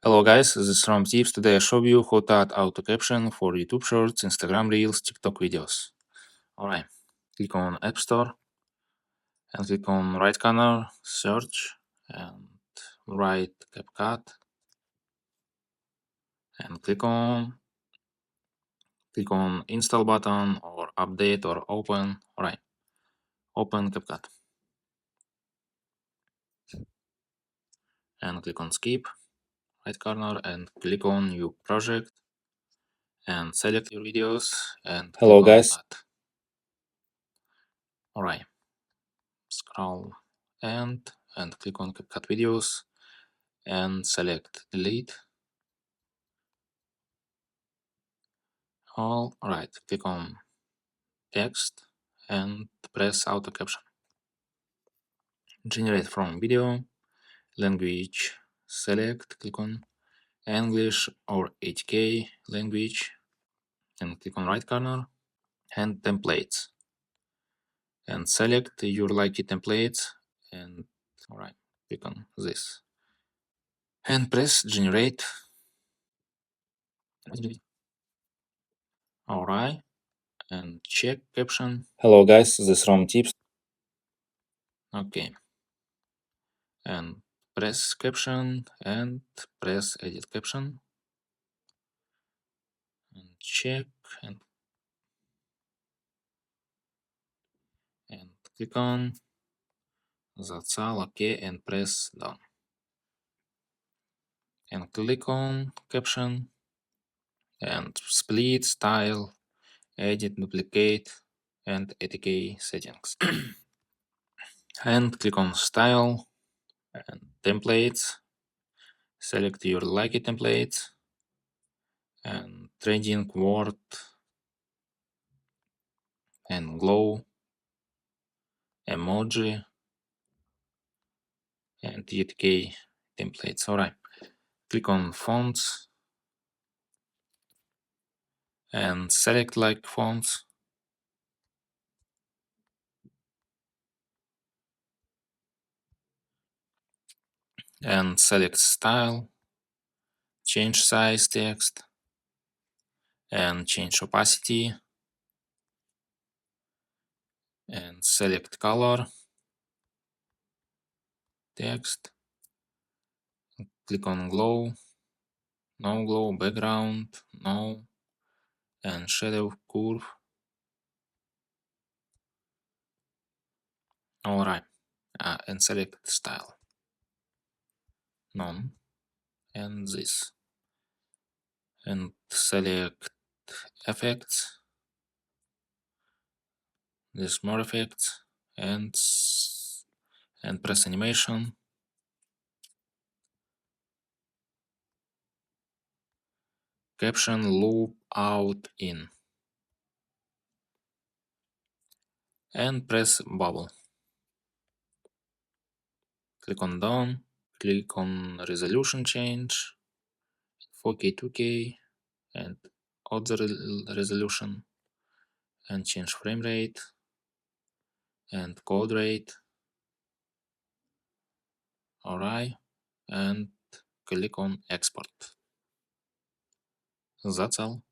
Hello guys, this is Rom Tips. Today I show you how to add auto caption for YouTube Shorts, Instagram Reels, TikTok videos. Alright, click on App Store and click on right corner, search, and write CapCut and click on install button or update or open. Alright, open CapCut and click on skip, right corner, and click on new project and select your videos and Hello click on guys. add. Alright, scroll and click on CapCut videos and select delete all. Right, click on text and press auto caption. Generate from video, language, select, click on English or 8K language and click on right corner and templates and select your likely templates and alright, click on this and press generate. Alright, and check caption. Hello guys, this is Rom Tips. Okay, and press caption and press edit caption and check and click on that's all. Okay, and press done and click on caption and split, style, edit, duplicate, and ATK settings and click on style and templates, select your likely templates and trending word and glow, emoji, and ATK templates. Alright, click on fonts and select like fonts and select style, change size text and change opacity and select color text, click on glow, no glow, background, no, and shadow curve. Alright, and select style, none, and this, and select effects, this more effects, and press animation, caption loop out in, and press bubble. Click on done, click on resolution change, 4K 2K, and other resolution, and change frame rate and code rate. Alright, and click on export. That's all.